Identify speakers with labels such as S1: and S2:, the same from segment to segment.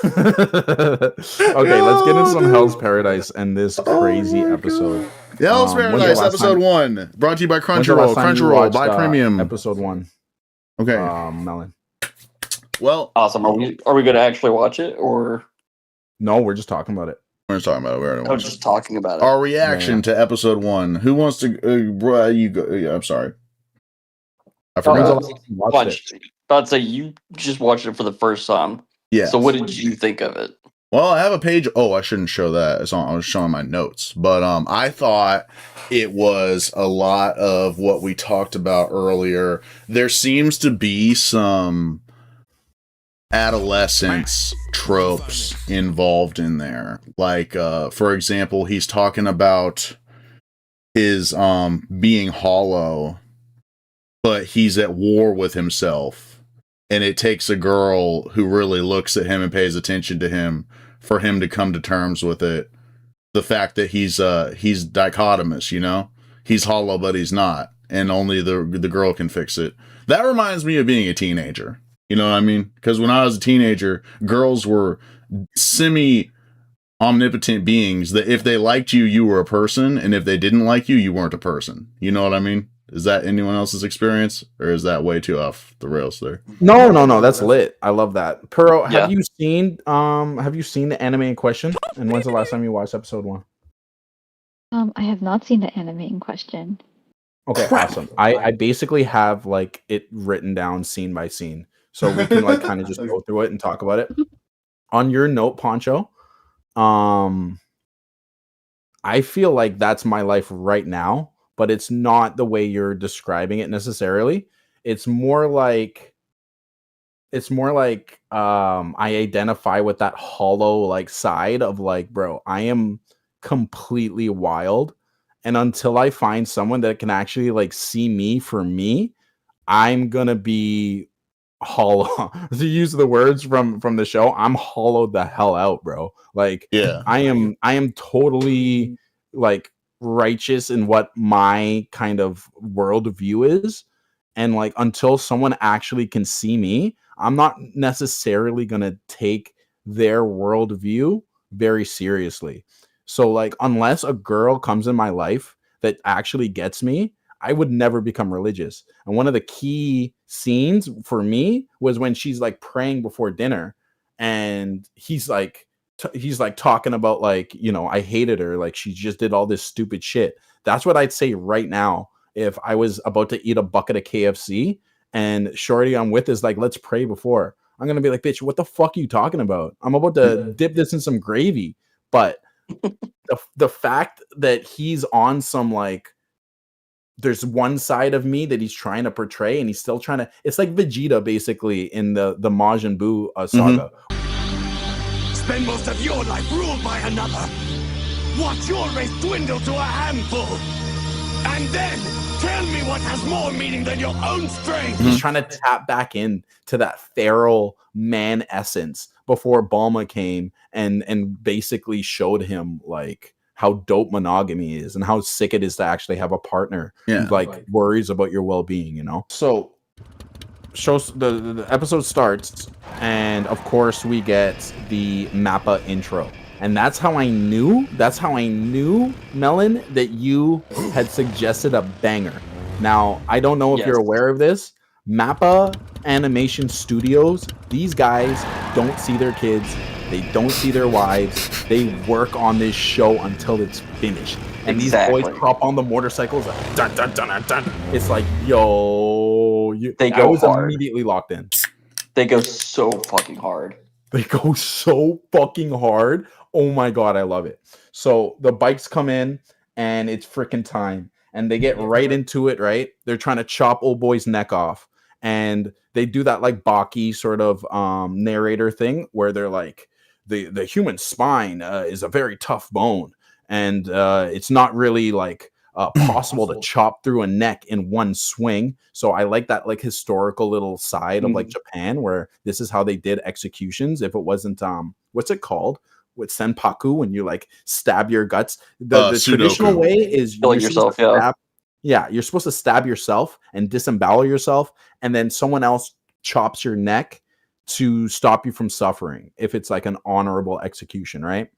S1: Okay, let's get into some Hell's Paradise and this crazy episode.
S2: Hell's
S1: When's the
S2: Paradise,
S1: last
S2: episode
S1: time?
S2: 1, brought to you by
S1: When's the last
S2: Crunchyroll.
S1: time you
S2: Crunchyroll,
S1: watched
S2: buy premium.
S1: episode 1?
S2: Okay.
S1: Melon.
S2: Well,
S3: Awesome. Are we going to actually watch it, or
S1: No, we're just talking about it.
S2: we're talking about it. We already
S3: I'm
S2: watched
S3: just
S2: it.
S3: talking about it?
S2: Our reaction
S1: Yeah.
S2: to episode 1. Who wants to? You go. Yeah, I'm sorry. I
S1: When's the
S2: forgot.
S1: last time you watched it?
S3: I'd say you just watched it for the first time.
S2: Yeah.
S3: So what did you think of it?
S2: Well, I have a page. Oh, I shouldn't show that. I was showing my notes, but I thought it was a lot of what we talked about earlier. There seems to be some adolescence tropes involved in there. Like, for example, he's talking about his being hollow, but he's at war with himself. And it takes a girl who really looks at him and pays attention to him for him to come to terms with it. The fact that he's dichotomous, you know? He's hollow, but he's not. And only the girl can fix it. That reminds me of being a teenager. You know what I mean? Because when I was a teenager, girls were semi-omnipotent beings that if they liked you, you were a person. And if they didn't like you, you weren't a person. You know what I mean? Is that anyone else's experience, or is that way too off the rails there?
S1: No, that's lit. I love that. Puro,
S3: Yeah.
S1: have you seen the anime in question? And when's the last time you watched episode 1?
S4: I have not seen the anime in question.
S1: Okay, awesome. I basically have like it written down scene by scene, so we can like kind of just go through it and talk about it. On your note, Poncho, I feel like that's my life right now, but it's not the way you're describing it necessarily. It's more like I identify with that hollow like side of like, bro, I am completely wild, and until I find someone that can actually like see me for me, I'm gonna be hollow. To use the words from the show, I'm hollowed the hell out, bro. Like,
S2: Yeah.
S1: I am totally like righteous in what my kind of worldview is, and like until someone actually can see me, I'm not necessarily gonna take their worldview very seriously. So like unless a girl comes in my life that actually gets me, I would never become religious. And one of the key scenes for me was when she's like praying before dinner, and he's like talking about like, you know, I hated her, like she just did all this stupid shit. That's what I'd say right now if I was about to eat a bucket of KFC and shorty I'm with is like, let's pray before. I'm gonna be like, bitch, what the fuck are you talking about? I'm about to dip this in some gravy. But the fact that he's on some like, there's one side of me that he's trying to portray, and he's still trying to. It's like Vegeta basically in the Majin Buu saga.
S5: Spend most of your life ruled by another. Watch your race dwindle to a handful, and then tell me what has more meaning than your own strength.
S1: He's trying to tap back in to that feral man essence before Bulma came and basically showed him like how dope monogamy is and how sick it is to actually have a partner who like worries about your well-being, you know? So shows the episode starts, and of course we get the MAPPA intro. And that's how I knew, Melon, that you had suggested a banger. Now, I don't know if you're aware of this. MAPPA Animation Studios, these guys don't see their kids. They don't see their wives. They work on this show until it's finished. And these boys hop on the motorcycles. Like, dun, dun, dun, dun, dun. It's like, yo. I was immediately locked in.
S3: They go so fucking hard.
S1: They go so fucking hard. Oh my God, I love it. So the bikes come in, and it's freaking time. And they get right into it, right? They're trying to chop old boy's neck off. And they do that like Baki sort of narrator thing where they're like, the human spine is a very tough bone, and it's not really like possible to chop through a neck in one swing. So I like that like historical little side of like Japan where this is how they did executions. If it wasn't what's it called with senpaku, when you like stab your guts, the traditional way is
S3: kill yourself.
S1: You're supposed to stab yourself and disembowel yourself, and then someone else chops your neck to stop you from suffering if it's like an honorable execution, right?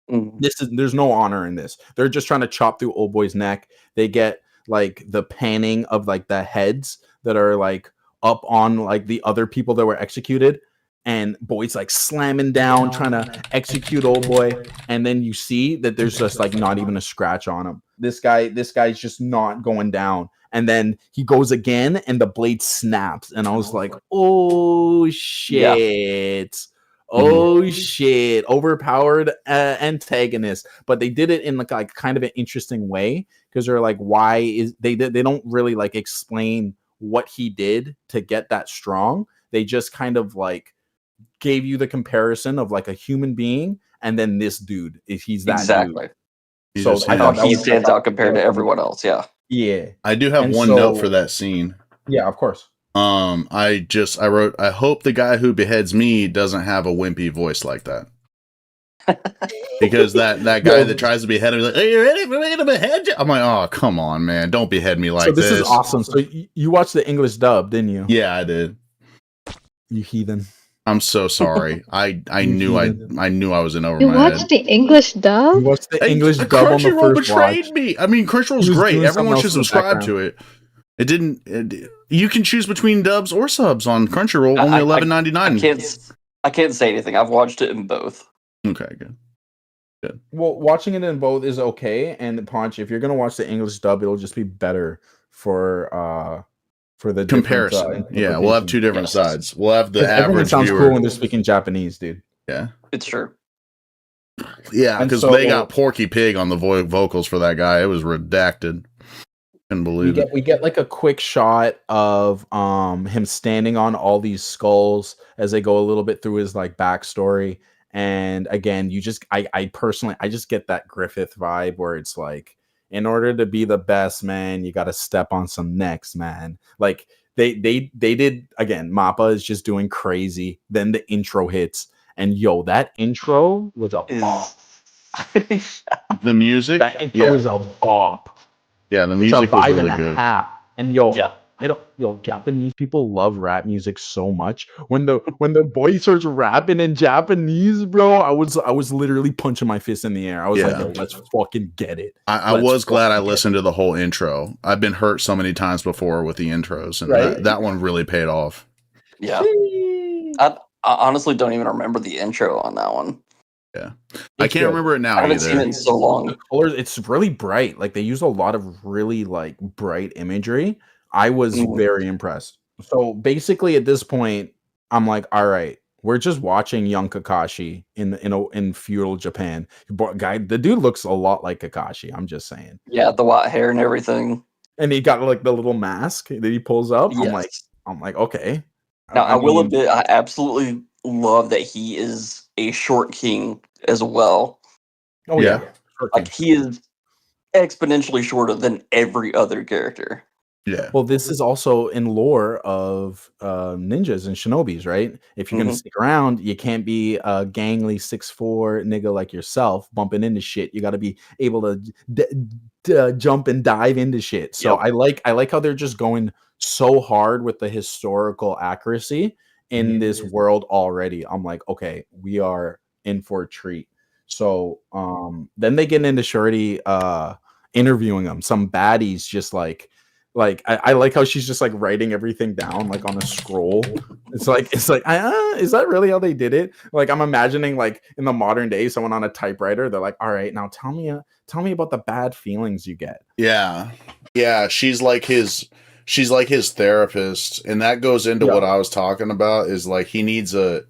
S1: There's no honor in this. They're just trying to chop through old boy's neck. They get like the panning of like the heads that are like up on like the other people that were executed, and boy's like slamming down trying to execute old boy, and then you see that there's just like not even a scratch on him. This guy's just not going down, and then he goes again and the blade snaps, and I was like, oh shit. Oh shit, overpowered antagonist. But they did it in like kind of an interesting way, because they're like, why is they don't really like explain what he did to get that strong. They just kind of like gave you the comparison of like a human being, and then this dude, if he's that
S3: exactly.
S1: Dude. So
S3: I thought he stands out compared to everyone else.
S1: Yeah.
S2: I do have one note for that scene.
S1: Yeah, of course.
S2: I wrote, I hope the guy who beheads me doesn't have a wimpy voice like that. Because that guy that tries to behead him is like, are you ready for me to behead you? I'm like, oh, come on, man. Don't behead me like this.
S1: So this is awesome. So you watched the English dub, didn't you?
S2: Yeah, I did.
S1: You heathen.
S2: I'm so sorry. I knew I was in over
S4: You
S2: my
S4: watched
S2: head.
S4: the English dub?
S1: You watched the English dub on the
S2: Crunchyroll
S1: first
S2: betrayed
S1: watch.
S2: me. I mean, Crunchyroll's great. Everyone should subscribe to it. It didn't. You can choose between dubs or subs on Crunchyroll. Only $11.99.
S3: I can't say anything. I've watched it in both.
S2: Okay, good.
S1: Well, watching it in both is okay. And Ponch, if you're gonna watch the English dub, it'll just be better for the
S2: comparison. Yeah, we'll have two different sides. We'll have the average
S1: sounds
S2: viewer.
S1: cool when they're speaking Japanese, dude.
S2: Yeah,
S3: it's true.
S2: Yeah, because they got Porky Pig on the vocals for that guy. It was redacted. Couldn't believe it.
S1: We get like a quick shot of him standing on all these skulls as they go a little bit through his like backstory. And again, I personally just get that Griffith vibe where it's like, in order to be the best, man, you got to step on some necks, man. Like they did again. MAPPA is just doing crazy. Then the intro hits, and yo, that intro was a bop.
S2: The music,
S1: that intro is a bop.
S2: Yeah, the music was really good.
S1: And Japanese people love rap music so much. When the boy starts rapping in Japanese, bro, I was literally punching my fist in the air. I was like, yo, let's fucking get it.
S2: I was glad I listened to the whole intro. I've been hurt so many times before with the intros, and that one really paid off.
S3: Yeah. I honestly don't even remember the intro on that one.
S2: Yeah, I can't remember it now.
S3: I haven't seen it in so long.
S1: The colors, it's really bright. Like they use a lot of really like bright imagery. I was very impressed. So basically, at this point, I'm like, all right, we're just watching young Kakashi in feudal Japan. The dude looks a lot like Kakashi. I'm just saying.
S3: Yeah, the white hair and everything.
S1: And he got like the little mask that he pulls up.
S3: Yes.
S1: I'm like, okay.
S3: Now I will admit, I absolutely love that he is a short king as well.
S1: Oh yeah.
S3: Like he is exponentially shorter than every other character.
S2: Yeah.
S1: Well, this is also in lore of ninjas and shinobis, right? If you're gonna stick around, you can't be a gangly 6'4" nigga like yourself bumping into shit. You got to be able to jump and dive into shit. So I like how they're just going so hard with the historical accuracy in this world already. I'm like, okay, we are in for a treat. So then they get into Shorty interviewing them. Some baddies just like I like how she's just like writing everything down like on a scroll. It's like is that really how they did it? Like I'm imagining like in the modern day, someone on a typewriter, they're like, all right, now tell me about the bad feelings you get.
S2: Yeah. She's like his therapist, and that goes into what I was talking about. Is like he needs a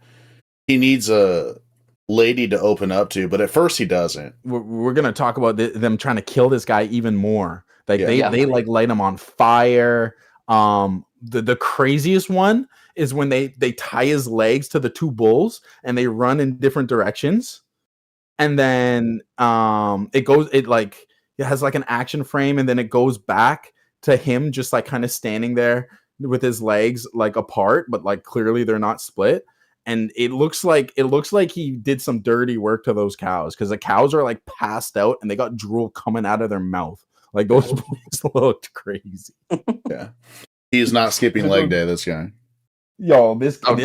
S2: lady to open up to, but at first he doesn't.
S1: We're gonna talk about them trying to kill this guy even more. Like they like light him on fire. The craziest one is when they tie his legs to the two bulls and they run in different directions, and then it has like an action frame, and then it goes back to him just like kind of standing there with his legs like apart, but like clearly they're not split. And it looks like he did some dirty work to those cows, because the cows are like passed out and they got drool coming out of their mouth. Like those boys looked crazy.
S2: Yeah, he's not skipping leg day. This guy.
S1: Yo, this guy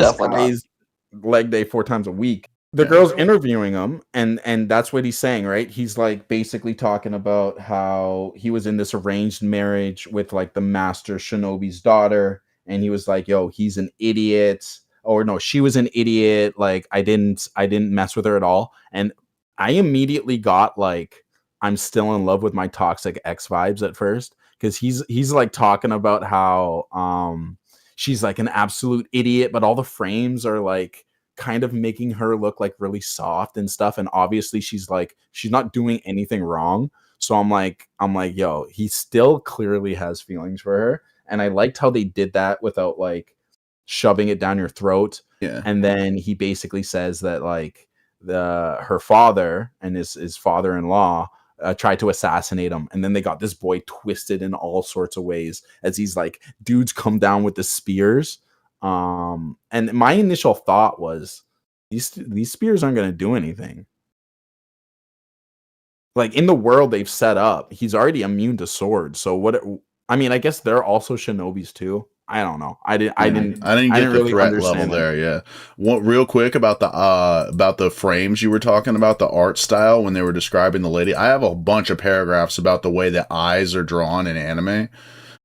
S1: leg day 4 times a week. The girl's interviewing him, and that's what he's saying, right? He's like basically talking about how he was in this arranged marriage with like the master shinobi's daughter, and he was like, yo, he's an idiot. Or no, she was an idiot. Like I didn't mess with her at all. And I immediately got like, I'm still in love with my toxic ex vibes at first, because he's like talking about how she's like an absolute idiot, but all the frames are like kind of making her look like really soft and stuff, and obviously she's not doing anything wrong. So I'm like, yo, he still clearly has feelings for her, and I liked how they did that without like shoving it down your throat. And then he basically says that like her father and his father-in-law tried to assassinate him, and then they got this boy twisted in all sorts of ways as these like dudes come down with the spears. And my initial thought was these spears aren't going to do anything. Like in the world they've set up, he's already immune to swords. So I mean, I guess they're also shinobis too. I don't know. I didn't
S2: get the
S1: really
S2: threat level there. Yeah. What real quick about the frames you were talking about, the art style when they were describing the lady. I have a bunch of paragraphs about the way the eyes are drawn in anime.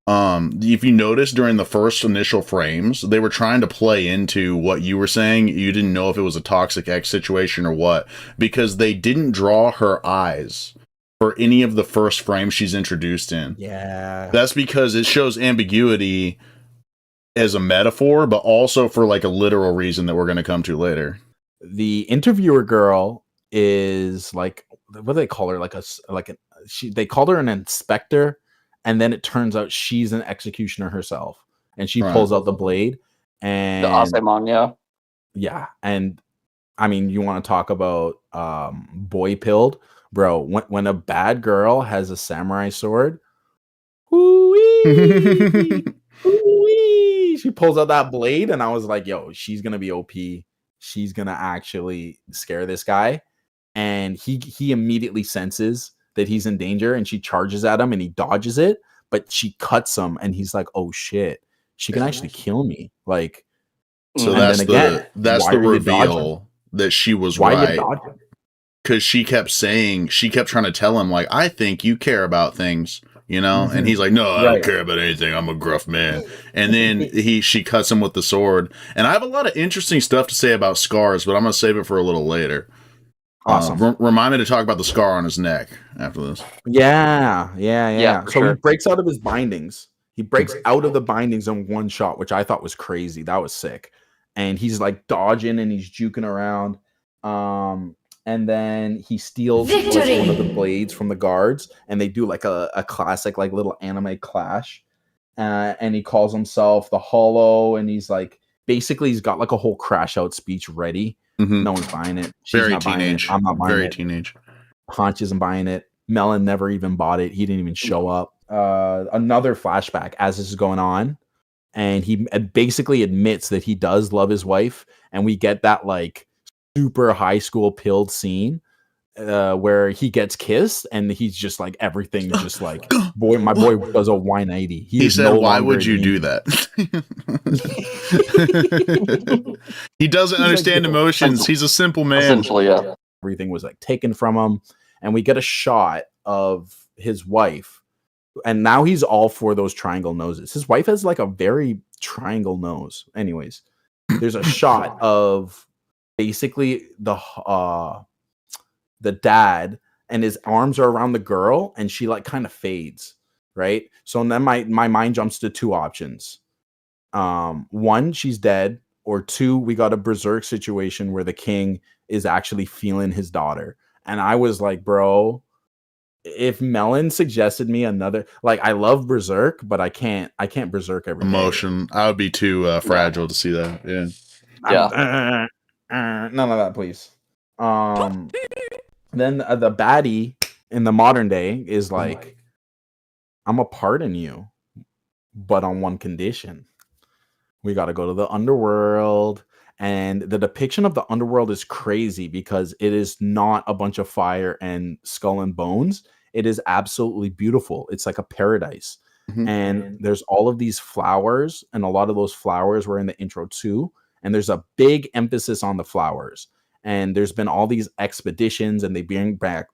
S2: If you notice during the first initial frames, they were trying to play into what you were saying. You didn't know if it was a toxic X situation or what, because they didn't draw her eyes for any of the first frames she's introduced in.
S1: Yeah.
S2: That's because it shows ambiguity as a metaphor, but also for like a literal reason that we're going to come to later.
S1: The interviewer girl is like, what do they call her? They called her an inspector. And then it turns out she's an executioner herself, and she pulls out the blade and
S3: the Asaemon, yeah.
S1: Yeah. And I mean, you want to talk about boy pilled, bro. When a bad girl has a samurai sword, whoo-wee, whoo-wee, she pulls out that blade, and I was like, yo, she's gonna be OP. She's gonna actually scare this guy. And he immediately senses that he's in danger, and she charges at him and he dodges it, but she cuts him, and he's like, oh shit, she can actually kill me. Like,
S2: so that's the reveal that she was right, because she kept trying to tell him like, I think you care about things, you know. And he's like, no, I don't care about anything, I'm a gruff man. And then she cuts him with the sword. And I have a lot of interesting stuff to say about scars, but I'm gonna save it for a little later.
S1: Awesome.
S2: Remind me to talk about the scar on his neck after this.
S1: Yeah. So
S3: sure.
S1: He breaks out of his bindings. He breaks out of the bindings in one shot, which I thought was crazy. That was sick. And he's like dodging and he's juking around. And then he steals like, one of the blades from the guards, and they do like a classic like little anime clash. And he calls himself the Hollow, and he's like, basically he's got like a whole crash out speech ready. No one's buying it. She's
S2: very
S1: not
S2: teenage.
S1: Buying it. I'm not buying
S2: very
S1: it.
S2: Teenage.
S1: Haunch isn't buying it. Melon never even bought it. He didn't even show up. Another flashback as this is going on, and he basically admits that he does love his wife, and we get that like super high school pilled scene where he gets kissed, and he's just like, everything's just like, my boy does a 180.
S2: He said, why would you do that? He doesn't understand emotions. He's a simple man.
S3: Essentially, yeah.
S1: Everything was like taken from him, and we get a shot of his wife, and now he's all for those triangle noses. His wife has like a very triangle nose. Anyways, there's a shot of basically the dad, and his arms are around the girl, and she like kind of fades, right? So then my mind jumps to two options. One, she's dead, or two, we got a berserk situation where the king is actually feeling his daughter. And I was like, bro, if Melon suggested me another, like, I love berserk, but I can't berserk every
S2: emotion. I would be too fragile to see that.
S3: Yeah.
S1: None of that, please. Then the baddie in the modern day is like, I'm gonna pardon you, but on one condition. We got to go to the underworld. And the depiction of the underworld is crazy because it is not a bunch of fire and skull and bones. It is absolutely beautiful. It's like a paradise. And there's all of these flowers, and a lot of those flowers were in the intro too. and there's a big emphasis on the flowers. And there's been all these expeditions, and they bring back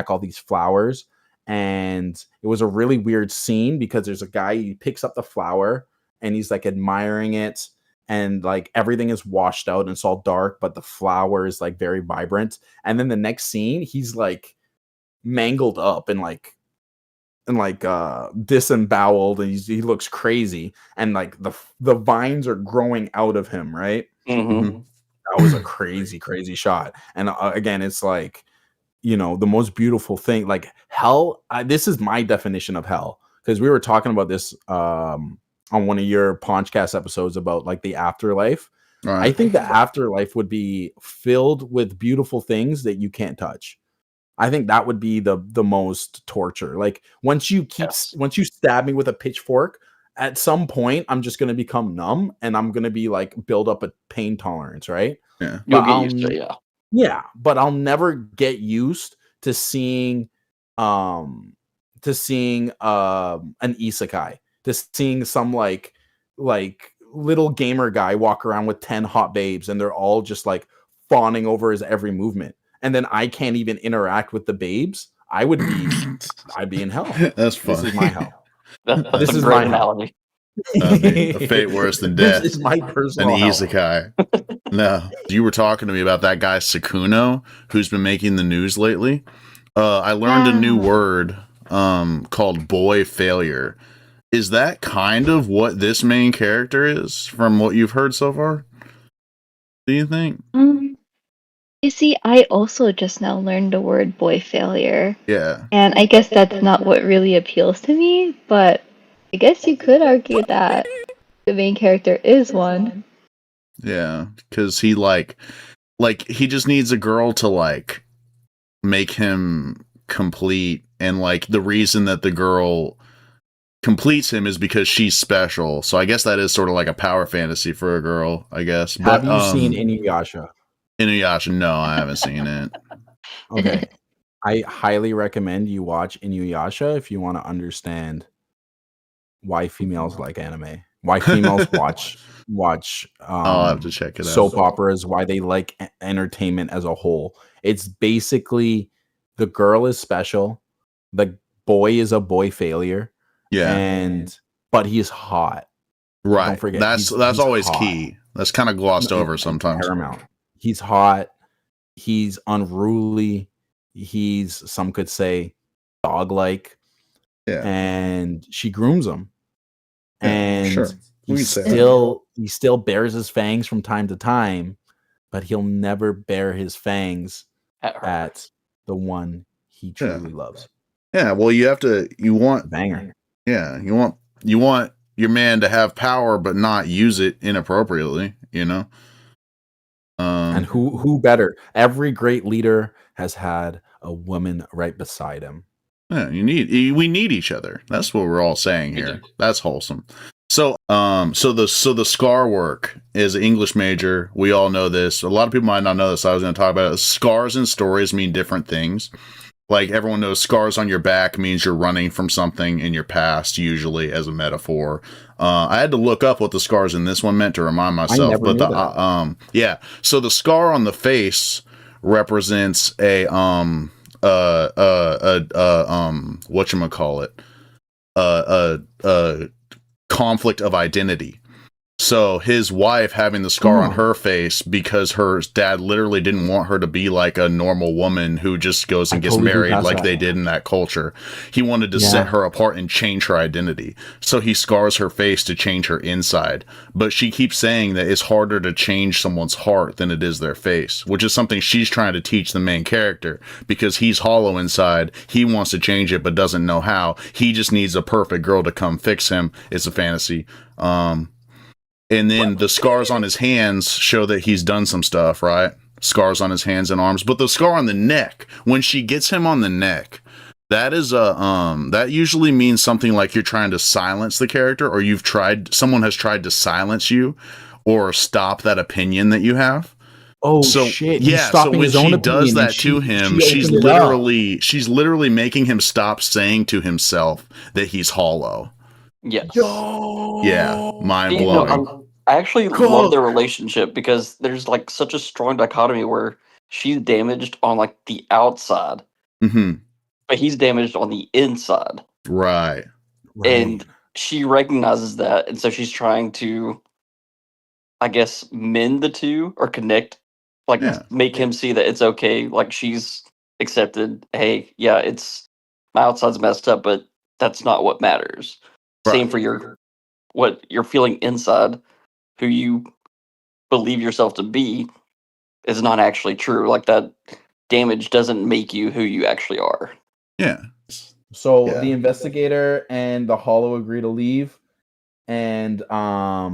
S1: all these flowers. And it was a really weird scene because there's a guy, he picks up the flower and he's like admiring it, and like everything is washed out and it's all dark, but the flower is like very vibrant. And then the next scene, he's like mangled up and disemboweled, and he looks crazy, and like the vines are growing out of him, right?
S3: Mm-hmm.
S1: That was a crazy shot. And again, it's like, the most beautiful thing, like hell. This is my definition of hell, because we were talking about this on one of your Ponchcast episodes about like the afterlife.
S2: Right.
S1: I think the afterlife would be filled with beautiful things that you can't touch. I think that would be the most torture. Like once you stab me with a pitchfork, at some point I'm just going to become numb, and I'm going to be like build up a pain tolerance, right?
S2: Yeah.
S3: You'll get used to it, yeah.
S1: Yeah, but I'll never get used to seeing an isekai, to seeing some like little gamer guy walk around with 10 hot babes, and they're all just like fawning over his every movement. And then I can't even interact with the babes. I'd be in hell.
S2: That's funny.
S1: This is my hell.
S3: That's
S1: This
S3: a
S1: is
S3: great
S1: my
S3: analogy.
S2: A fate worse than death.
S1: This is my
S2: An
S1: personal hell.
S2: isekai. No, you were talking to me about that guy Sakuno, who's been making the news lately. I learned a new word called boy failure. Is that kind of what this main character is, from what you've heard so far? Do you think?
S4: You see, I also just now learned the word boy failure.
S2: Yeah.
S4: And I guess that's not what really appeals to me, but I guess you could argue that the main character is one.
S2: Yeah, because he he just needs a girl to like make him complete, and like the reason that the girl completes him is because she's special. So I guess that is sort of like a power fantasy for a girl, I guess. But,
S1: Have you seen Inuyasha?
S2: Inuyasha? No, I haven't seen it.
S1: Okay. I highly recommend you watch Inuyasha if you want to understand why females like anime, why females watch
S2: I'll have to check it out.
S1: soap operas, why they like entertainment as a whole. It's basically the girl is special, the boy is a boy failure, but he's hot.
S2: Right.
S1: Don't forget,
S2: That's
S1: he's
S2: always
S1: hot.
S2: key. That's kind of glossed over sometimes.
S1: Paramount. He's hot. He's unruly. He's, some could say, dog-like.
S2: Yeah.
S1: And she grooms him.
S2: Yeah,
S1: And
S2: sure.
S1: he still bears his fangs from time to time, but he'll never bear his fangs at the one he truly loves.
S2: Yeah, well, you want
S1: Banger.
S2: Yeah, you want your man to have power but not use it inappropriately,
S1: And who better? Every great leader has had a woman right beside him.
S2: Yeah, we need each other. That's what we're all saying here. That's wholesome. So the scar work is an English major. We all know this. A lot of people might not know this. I was going to talk about it. Scars and stories mean different things. Like everyone knows, scars on your back means you're running from something in your past, usually as a metaphor. I had to look up what the scars in this one meant to remind myself.
S1: I never knew that.
S2: So the scar on the face represents a whatchamacallit, conflict of identity. So his wife having the scar on her face because her dad literally didn't want her to be like a normal woman who just goes and gets married like they did in that culture. He wanted to set her apart and change her identity. So he scars her face to change her inside. But she keeps saying that it's harder to change someone's heart than it is their face, which is something she's trying to teach the main character because he's hollow inside. He wants to change it but doesn't know how. He just needs a perfect girl to come fix him. It's a fantasy. And then the scars on his hands show that he's done some stuff, right? Scars on his hands and arms. But the scar on the neck, when she gets him on the neck, that is that usually means something like you're trying to silence the character, or someone has tried to silence you or stop that opinion that you have.
S1: Oh, shit.
S2: Yeah, so when she does that to him, she's literally making him stop saying to himself that he's hollow.
S3: Yes.
S2: Yeah, mind blowing.
S3: I actually love their relationship because there's like such a strong dichotomy where she's damaged on like the outside,
S2: Mm-hmm.
S3: but he's damaged on the inside.
S2: Right.
S3: And she recognizes that, and so she's trying to, I guess, mend the two or connect, like make him see that it's okay. Like she's accepted. Hey, yeah, it's my outside's messed up, but that's not what matters. Same for what you're feeling inside, who you believe yourself to be, is not actually true. Like that damage doesn't make you who you actually are.
S2: Yeah.
S1: So the investigator and the Hollow agree to leave, and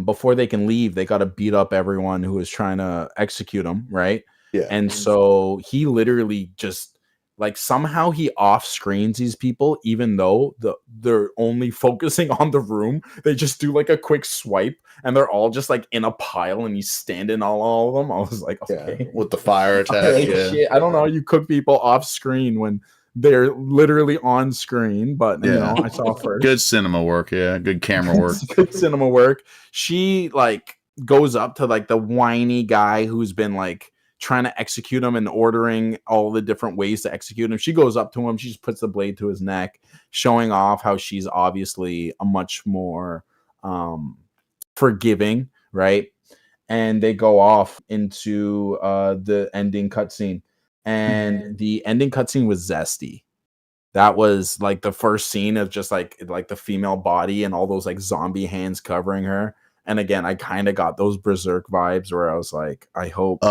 S1: before they can leave, they got to beat up everyone who is trying to execute them, right?
S2: Yeah.
S1: And so he literally just like somehow he off screens these people, even though they're only focusing on the room. They just do like a quick swipe, and they're all just like in a pile, and he's standing on all of them. I was like, okay,
S2: with the fire attack.
S1: like, shit, I don't know how you cook people off screen when they're literally on screen, but you know, I saw first.
S2: Good cinema work, good camera work.
S1: Good cinema work. She like goes up to like the whiny guy who's been like trying to execute him and ordering all the different ways to execute him. She goes up to him, she just puts the blade to his neck, showing off how she's obviously a much more forgiving, right? And they go off into the ending cutscene. And the ending cutscene was zesty. That was like the first scene of just like the female body and all those like zombie hands covering her. And again, I kind of got those Berserk vibes where I was like, I hope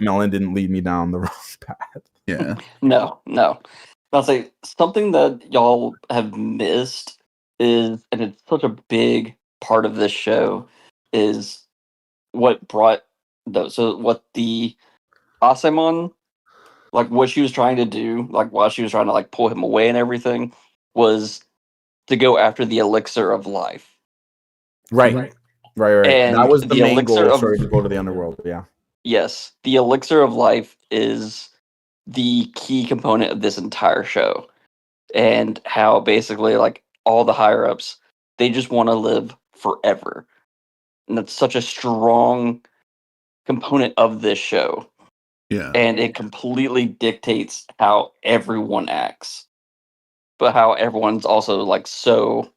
S1: Melon didn't lead me down the wrong path.
S2: Yeah.
S3: No. I'll say something that y'all have missed is, and it's such a big part of this show, is what brought what the Asamon, like what she was trying to do, like while she was trying to like pull him away and everything, was to go after the elixir of life.
S1: Right. And that was the main goal, to go to the underworld. Yeah.
S3: Yes. The elixir of life is the key component of this entire show. And how basically like all the higher ups, they just want to live forever. And that's such a strong component of this show.
S2: Yeah.
S3: And it completely dictates how everyone acts. But how everyone's also like so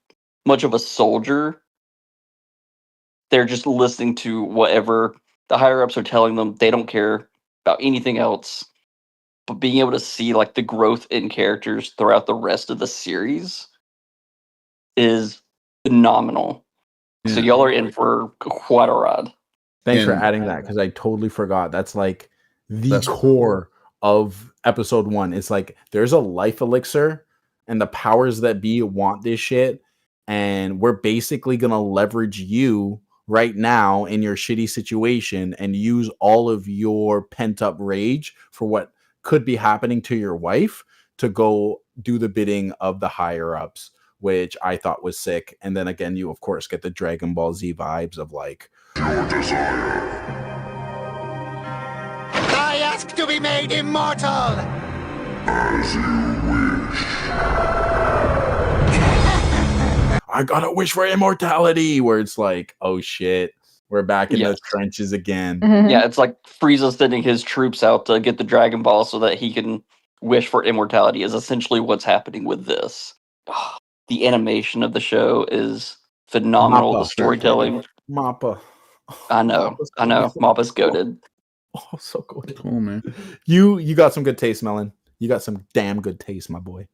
S3: much of a soldier. They're just listening to whatever the higher ups are telling them. They don't care about anything else. But being able to see like the growth in characters throughout the rest of the series is phenomenal. Yeah. So y'all are in for quite a ride.
S1: Thanks for adding that, because I totally forgot. That's like the core of episode 1. It's like there's a life elixir, and the powers that be want this shit, and we're basically gonna leverage you right now in your shitty situation and use all of your pent-up rage for what could be happening to your wife to go do the bidding of the higher ups, which I thought was sick. And then again, you of course get the Dragon Ball Z vibes of like, your desire.
S5: I ask to be made immortal.
S1: As you wish. I got a wish for immortality, where it's like, oh shit, we're back in the trenches again.
S4: Mm-hmm.
S3: Yeah, it's like Frieza sending his troops out to get the Dragon Ball so that he can wish for immortality is essentially what's happening with this. The animation of the show is phenomenal.
S1: MAPPA.
S3: The storytelling.
S1: MAPPA.
S3: I know. MAPPA's goated.
S1: Oh, so good.
S2: Cool, man.
S1: You got some good taste, Melon. You got some damn good taste, my boy.